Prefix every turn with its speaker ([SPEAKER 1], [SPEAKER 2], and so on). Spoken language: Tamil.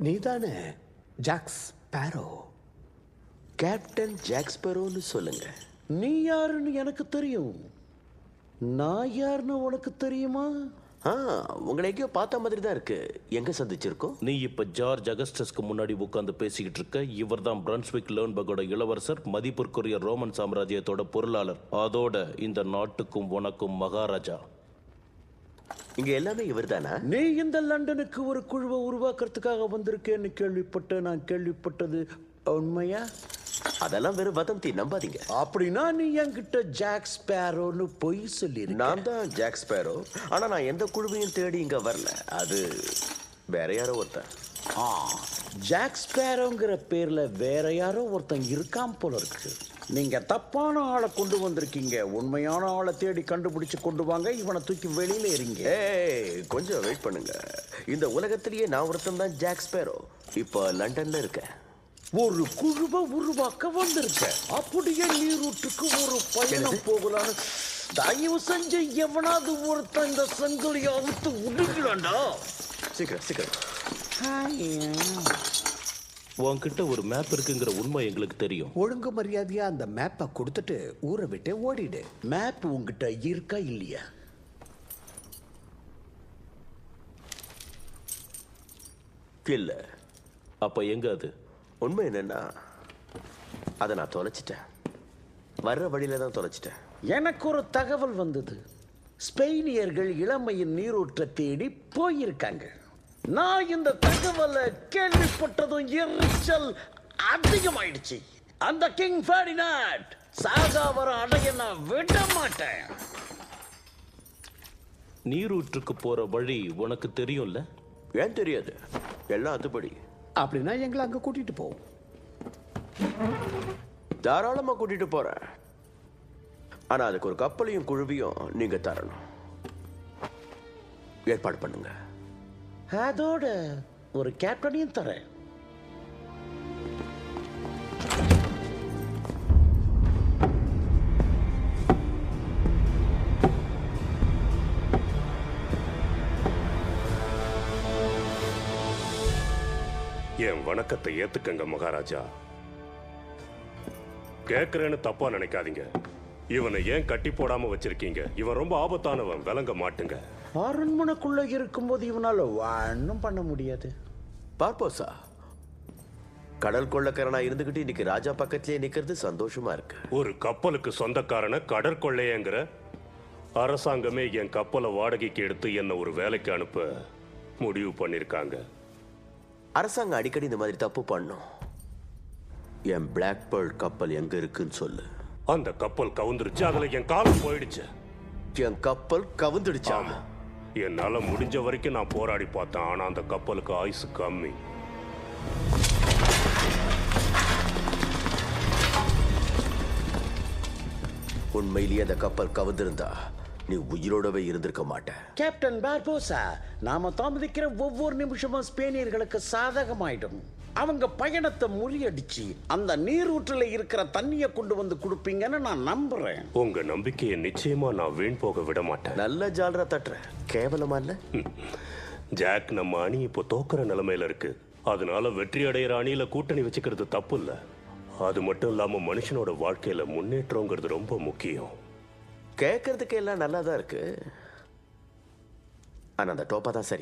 [SPEAKER 1] நீதானே ஜாக்ஸ் ஸ்பேரோ?
[SPEAKER 2] கேப்டன் ஜாக் ஸ்பேரோன்னு சொல்லுங்க.
[SPEAKER 1] நீ யாருன்னு எனக்கு தெரியும். நான் யாருன்னு உனக்கு தெரியுமா?
[SPEAKER 2] உங்களை எங்கேயோ பார்த்த மாதிரி தான் இருக்கு. எங்க சந்திச்சிருக்கோம்?
[SPEAKER 3] நீ இப்ப ஜார்ஜ் அகஸ்டஸ்க்கு முன்னாடி உட்கார்ந்து பேசிக்கிட்டு இருக்க. இவர் தான் பிரன்ஸ்விக் லேர்ன்பர்கோட இளவரசர், மதிப்பிற்குரிய ரோமன் சாம்ராஜ்யத்தோட பொருளாளர், அதோட இந்த நாட்டுக்கும் உனக்கும் மகாராஜா.
[SPEAKER 2] இங்க எல்லாமே இவர் தானா?
[SPEAKER 1] நீ இந்த லண்டனுக்கு ஒரு குழுவை உருவாக்குறதுக்காக வந்திருக்கேன்னு நான் கேள்விப்பட்டது உண்மையா?
[SPEAKER 2] அதெல்லாம் வெறும் வதந்தி, நம்பாதீங்க.
[SPEAKER 1] அப்படின்னா நீ என்கிட்ட ஜாக் ஸ்பேரோன்னு பொய் சொல்லிருக்க.
[SPEAKER 2] நான் தான் ஜாக் ஸ்பேரோ. ஆனா நான் எந்த குழுவையும் தேடி இங்க வரல. அது வேற யாரோ ஒருத்தன்.
[SPEAKER 1] ஜாக் ஸ்பேரோங்கிற பேர்ல வேற யாரோ ஒருத்தன் இருக்கான் போல இருக்கு. நீங்க தப்பான ஆளை கொண்டு வந்திருக்கீங்க. உண்மையான ஆளை தேடி கண்டுபிடிச்சு கொண்டு வாங்க. இவனை தூக்கி வெளியில எறிங்க.
[SPEAKER 2] கொஞ்சம் வெயிட் பண்ணுங்க. இந்த உலகத்திலேயே நான் ஒருத்தன் தான் ஜாக் ஸ்பேரோ. இப்போ லண்டன்ல இருக்கேன்.
[SPEAKER 1] ஒரு குழுவை உருவாக்க வந்திருக்க. அப்படியே நீரூற்றுக்கு ஒரு பயணம் போகலான்னு தயவு செஞ்சு எவனாவது ஒருத்தன் இந்த சங்கிலியை அவுத்து உடுக்கலாண்டா.
[SPEAKER 2] சீக்கிரம்.
[SPEAKER 3] உன்கிட்ட ஒரு மேப் இருக்குங்கிற உண்மை எங்களுக்கு தெரியும்.
[SPEAKER 1] ஒழுங்கு மரியாதையா அந்த மேப்பை கொடுத்துட்டு ஊரை விட்டு ஓடிடு. மேப் உங்ககிட்ட இருக்கா இல்லையா?
[SPEAKER 2] இல்ல.
[SPEAKER 3] அப்ப எங்க அது?
[SPEAKER 2] உண்மை என்னன்னா, அதை நான் தொலைச்சிட்டேன். வர்ற வழியில தான் தொலைச்சிட்டேன்.
[SPEAKER 1] எனக்கு ஒரு தகவல் வந்தது. ஸ்பெயினியர்கள் இளமையின் நீரூற்றை தேடி போயிருக்காங்க. நான் இந்த தகவலை கேள்விப்பட்டதும் எரிச்சல் அதிகமாயிடுச்சு. அந்த கிங் ஃபெர்டினாண்ட் சாகாவர அடைய நான் விட மாட்டேன்.
[SPEAKER 3] நீரூற்றுக்கு போற வழி உனக்கு தெரியும்ல?
[SPEAKER 2] ஏன் தெரியாது? எல்லாம் அதுபடி.
[SPEAKER 1] அப்படின்னா எங்களை அங்க கூட்டிட்டு போ.
[SPEAKER 2] தாராளமா கூட்டிட்டு போறேன். ஆனா அதுக்கு ஒரு கப்பலையும் குழுவியும் நீங்க தரணும். ஏற்பாடு பண்ணுங்க.
[SPEAKER 1] அதோட ஒரு கேப்டனையும் தரேன்.
[SPEAKER 4] என் வணக்கத்தை ஏத்துக்கங்க மகாராஜா. கேக்குறேன்னு தப்பா நினைக்காதீங்க. இவனை ஏன் கட்டி போடாம வச்சிருக்கீங்க? இவன் ரொம்ப ஆபத்தானவன், விளங்க மாட்டுங்க.
[SPEAKER 1] அரண்மனைக்குள்ள இருக்கும்போது இவனால ஒன்னும் பண்ண முடியாது.
[SPEAKER 2] பார்ப்போசா, கடல் கொள்ளக்காரனா இருந்துகிட்டு இன்னைக்கு ராஜா பக்கத்திலே நிக்கிறது சந்தோஷமா இருக்கு.
[SPEAKER 4] ஒரு கப்பலுக்கு சொந்தக்காரன கடற்கொள்ளையங்கிற? அரசாங்கமே என் கப்பலை வாடகைக்கு எடுத்து என்ன ஒரு வேலைக்கு அனுப்ப முடிவு பண்ணிருக்காங்க.
[SPEAKER 2] அரசாங்கம் அடிக்கடி இந்த மாதிரி தப்பு பண்ணும். என் பிளாக் பேர்ல் கப்பல் எங்க இருக்குன்னு சொல்லு.
[SPEAKER 4] அந்த கப்பல் கவுந்துருச்சு. அதுல என் காலம் போயிடுச்சு.
[SPEAKER 2] என் கப்பல் கவுந்துடுச்சா?
[SPEAKER 4] என்னால முடிஞ்ச வரைக்கும் நான் போராடி பார்த்தேன். ஆனா அந்த கப்பலுக்கு ஆயுசு கம்மி.
[SPEAKER 2] உண்மையிலேயே அந்த கப்பல் கவுந்திருந்தா நீ உயிரோடவே இருந்திருக்க மாட்ட.
[SPEAKER 1] கேப்டன் பார்போசா, நாம தாமதிக்கிற ஒவ்வொரு நிமிஷமும் ஸ்பெயினியர்களுக்கு சாதகமாயிடும். அவங்க பயணத்தை முறியடிச்சு அந்த நீரூற்றில் இருக்கிற தண்ணியை கொண்டு வந்து கொடுப்பீங்கன்னு நான் நம்புறேன்.
[SPEAKER 4] உங்க நம்பிக்கையை நிச்சயமா நான் வீண் போக விட மாட்டேன்.
[SPEAKER 2] நல்ல ஜாலரா தட்டுற. கேவலமா இல்ல?
[SPEAKER 4] ஜாக், நம்ம அணி இப்போ தோக்குற நிலைமையில இருக்கு. அதனால வெற்றி அடையிற அணியில கூட்டணி வச்சுக்கிறது தப்பு இல்ல. அது மட்டும் இல்லாம மனுஷனோட வாழ்க்கையில முன்னேற்றங்கிறது ரொம்ப முக்கியம்.
[SPEAKER 2] கேட்கறதுக்கு எல்லாம் நல்லா தான் இருக்கு. ஆனா அந்த டோப்பா தான் சரி.